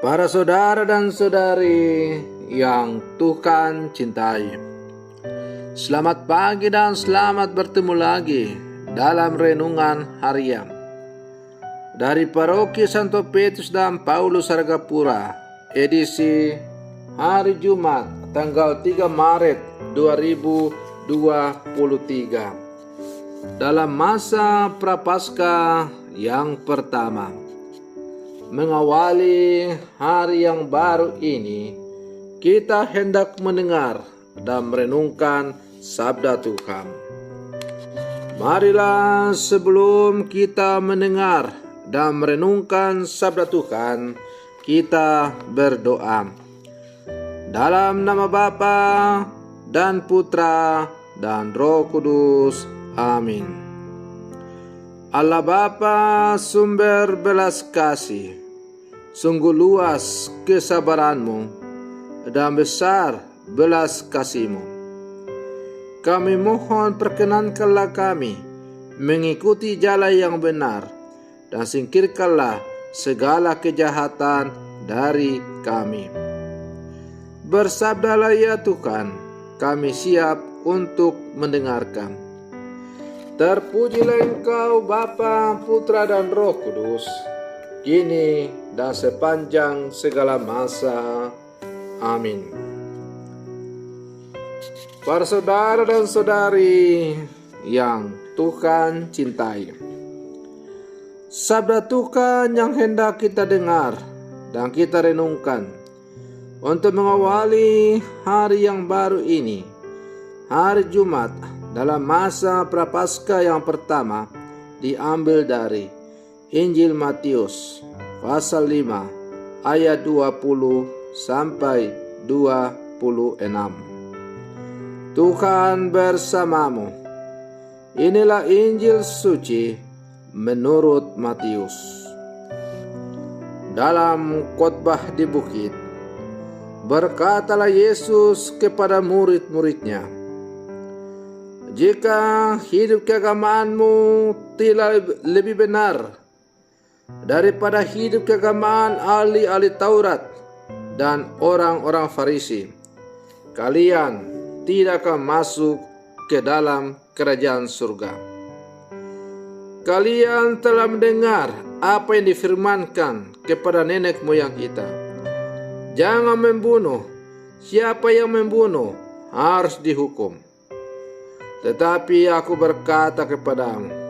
Para saudara dan saudari yang Tuhan cintai, selamat pagi dan selamat bertemu lagi dalam renungan harian dari Paroki Santo Petrus dan Paulus Sargapura, edisi hari Jumat tanggal 3 Maret 2023, dalam masa Prapaskah yang pertama. Mengawali hari yang baru ini, kita hendak mendengar dan merenungkan sabda Tuhan. Marilah sebelum kita mendengar dan merenungkan sabda Tuhan, kita berdoa. Dalam nama Bapa dan Putra dan Roh Kudus. Amin. Allah Bapa, sumber belas kasih, sungguh luas kesabaranmu dan besar belas kasih-Mu. Kami mohon perkenankanlah kami mengikuti jalan yang benar dan singkirkanlah segala kejahatan dari kami. Bersabdalah ya Tuhan, kami siap untuk mendengarkan. Terpujilah Engkau Bapa, Putra dan Roh Kudus, kini dan sepanjang segala masa. Amin. Para saudara dan saudari yang Tuhan cintai, sabda Tuhan yang hendak kita dengar dan kita renungkan untuk mengawali hari yang baru ini, hari Jumat dalam masa Prapaskah yang pertama, diambil dari Injil Matius pasal 5 ayat 20 sampai 26. Tuhan bersamamu. Inilah Injil suci menurut Matius. Dalam khotbah di bukit, berkatalah Yesus kepada murid-muridnya, "Jika hidup keagamaanmu tidak lebih benar daripada hidup keagamaan ahli-ahli Taurat dan orang-orang Farisi, kalian tidak akan masuk ke dalam kerajaan surga. Kalian telah mendengar apa yang difirmankan kepada nenek moyang kita, jangan membunuh. Siapa yang membunuh harus dihukum. Tetapi aku berkata kepadamu,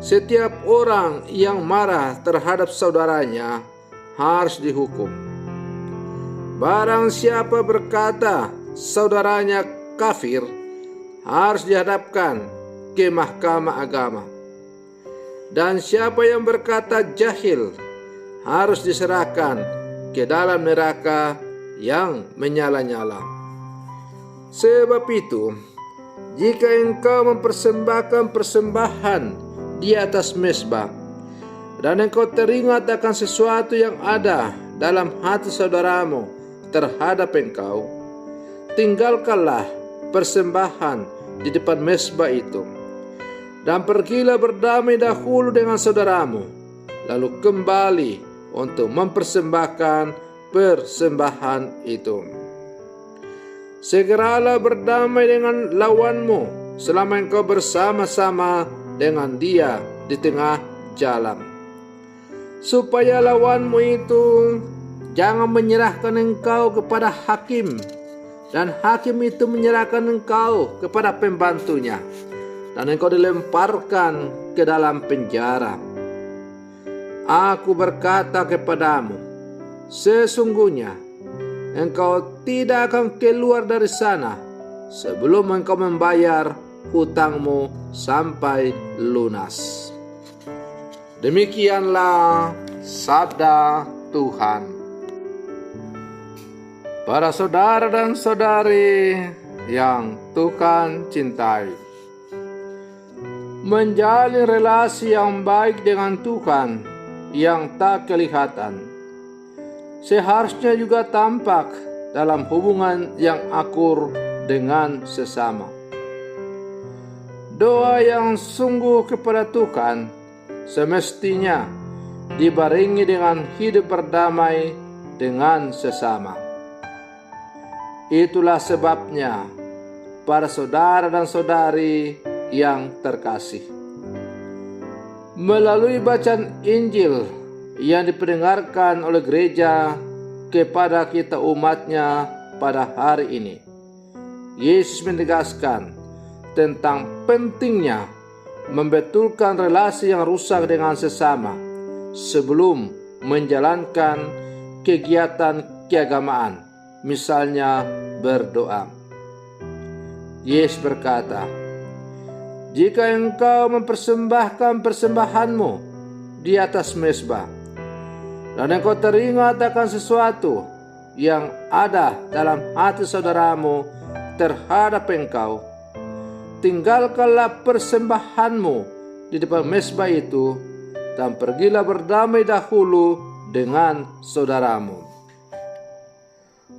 setiap orang yang marah terhadap saudaranya harus dihukum. Barang siapa berkata saudaranya kafir, harus dihadapkan ke mahkamah agama. Dan siapa yang berkata jahil, harus diserahkan ke dalam neraka yang menyala-nyala. Sebab itu, jika engkau mempersembahkan persembahan di atas mezbah, dan engkau teringat akan sesuatu yang ada dalam hati saudaramu terhadap engkau, tinggalkanlah persembahan di depan mezbah itu, dan pergilah berdamai dahulu dengan saudaramu, lalu kembali untuk mempersembahkan persembahan itu. Segeralah berdamai dengan lawanmu selama engkau bersama-sama dengan dia di tengah jalan, supaya lawanmu itu jangan menyerahkan engkau kepada hakim, dan hakim itu menyerahkan engkau kepada pembantunya, dan engkau dilemparkan ke dalam penjara. Aku berkata kepadamu, sesungguhnya engkau tidak akan keluar dari sana sebelum engkau membayar hutangmu sampai lunas. Demikianlah sabda Tuhan. Para saudara dan saudari yang Tuhan cintai, menjalin relasi yang baik dengan Tuhan yang tak kelihatan seharusnya juga tampak dalam hubungan yang akur dengan sesama. Doa yang sungguh kepada Tuhan semestinya dibarengi dengan hidup berdamai dengan sesama. Itulah sebabnya, para saudara dan saudari yang terkasih, melalui bacaan Injil yang diperdengarkan oleh gereja kepada kita umatnya pada hari ini, Yesus menegaskan tentang pentingnya membetulkan relasi yang rusak dengan sesama sebelum menjalankan kegiatan keagamaan, misalnya berdoa. Yesus berkata, "Jika engkau mempersembahkan persembahanmu di atas mezbah, dan engkau teringat akan sesuatu yang ada dalam hati saudaramu terhadap engkau, tinggalkanlah persembahanmu di depan mezbah itu, dan pergilah berdamai dahulu dengan saudaramu."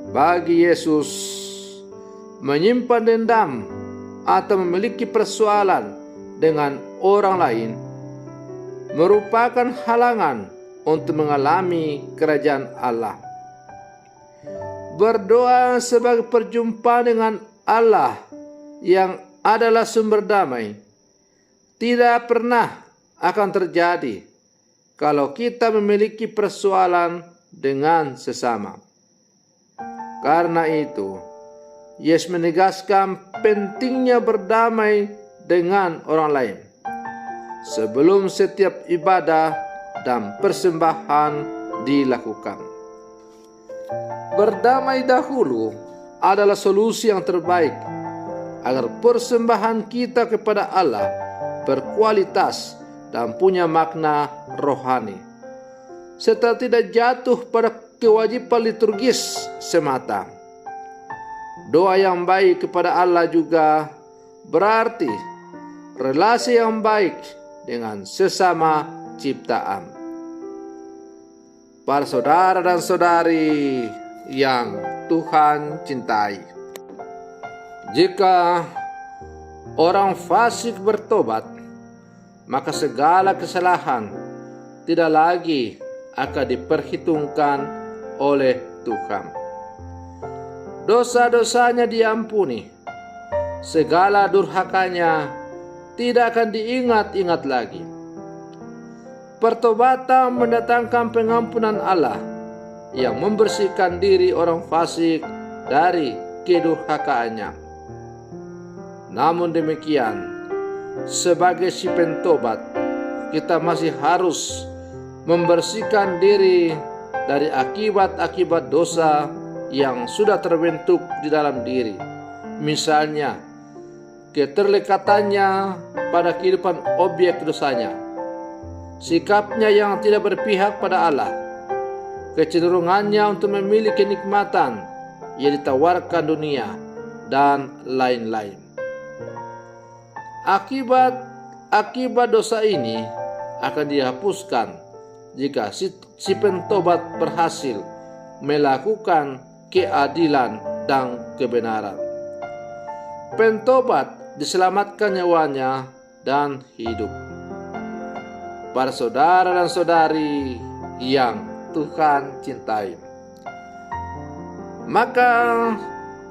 Bagi Yesus, menyimpan dendam atau memiliki persoalan dengan orang lain merupakan halangan untuk mengalami kerajaan Allah. Berdoa sebagai perjumpaan dengan Allah yang adalah sumber damai tidak pernah akan terjadi kalau kita memiliki persoalan dengan sesama. Karena itu, Yesus menegaskan pentingnya berdamai dengan orang lain sebelum setiap ibadah dan persembahan dilakukan. Berdamai dahulu adalah solusi yang terbaik agar persembahan kita kepada Allah berkualitas dan punya makna rohani, serta tidak jatuh pada kewajiban liturgis semata. Doa yang baik kepada Allah juga berarti relasi yang baik dengan sesama ciptaan. Para saudara dan saudari yang Tuhan cintai, jika orang fasik bertobat, maka segala kesalahan tidak lagi akan diperhitungkan oleh Tuhan. Dosa-dosanya diampuni, segala durhakanya tidak akan diingat-ingat lagi. Pertobatan mendatangkan pengampunan Allah yang membersihkan diri orang fasik dari kedurhakaannya. Namun demikian, sebagai si pentobat, kita masih harus membersihkan diri dari akibat-akibat dosa yang sudah terbentuk di dalam diri. Misalnya, keterlekatannya pada kehidupan objek dosanya, sikapnya yang tidak berpihak pada Allah, kecenderungannya untuk memilih kenikmatan yang ditawarkan dunia, dan lain-lain. Akibat dosa ini akan dihapuskan jika si pentobat berhasil melakukan keadilan dan kebenaran. Pentobat diselamatkan nyawanya dan hidup. Para saudara dan saudari yang Tuhan cintai, maka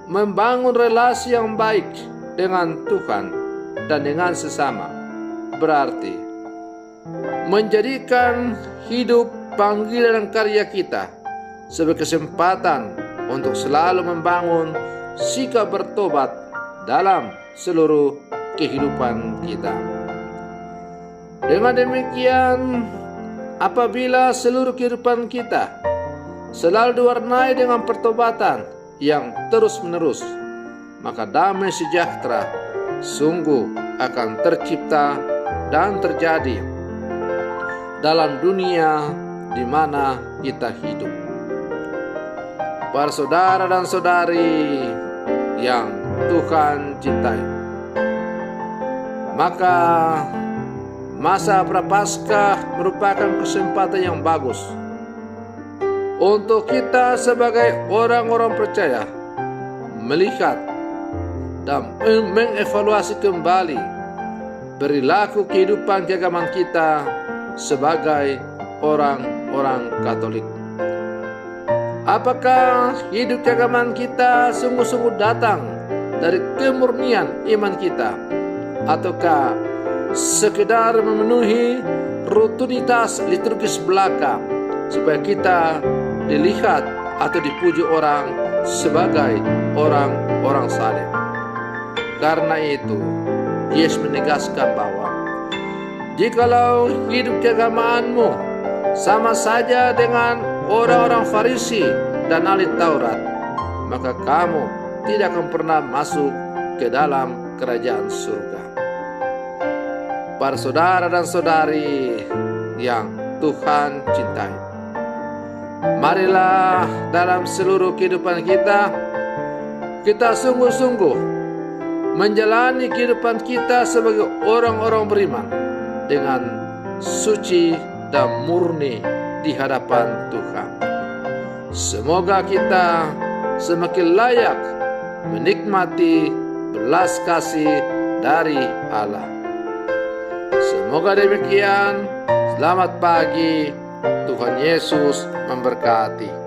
membangun relasi yang baik dengan Tuhan dan dengan sesama berarti menjadikan hidup, panggilan dan karya kita sebagai kesempatan untuk selalu membangun sikap bertobat dalam seluruh kehidupan kita. Dengan demikian, apabila seluruh kehidupan kita selalu diwarnai dengan pertobatan yang terus-menerus, maka damai sejahtera sungguh akan tercipta dan terjadi dalam dunia di mana kita hidup. Para saudara dan saudari yang Tuhan cintai, maka masa Prapaskah merupakan kesempatan yang bagus untuk kita sebagai orang-orang percaya melihat dan mengevaluasi kembali perilaku kehidupan keagamaan kita sebagai orang-orang Katolik. Apakah hidup keagamaan kita sungguh-sungguh datang dari kemurnian iman kita, ataukah sekedar memenuhi rutinitas liturgis belaka supaya kita dilihat atau dipuji orang sebagai orang-orang saleh? Karena itu, Yesus menegaskan bahwa jikalau hidup keagamaanmu sama saja dengan orang-orang Farisi dan ahli Taurat, maka kamu tidak akan pernah masuk ke dalam kerajaan surga. Para saudara dan saudari yang Tuhan cintai, marilah dalam seluruh kehidupan kita sungguh-sungguh menjalani kehidupan kita sebagai orang-orang beriman dengan suci dan murni di hadapan Tuhan. Semoga kita semakin layak menikmati belas kasih dari Allah. Semoga demikian. Selamat pagi. Tuhan Yesus memberkati.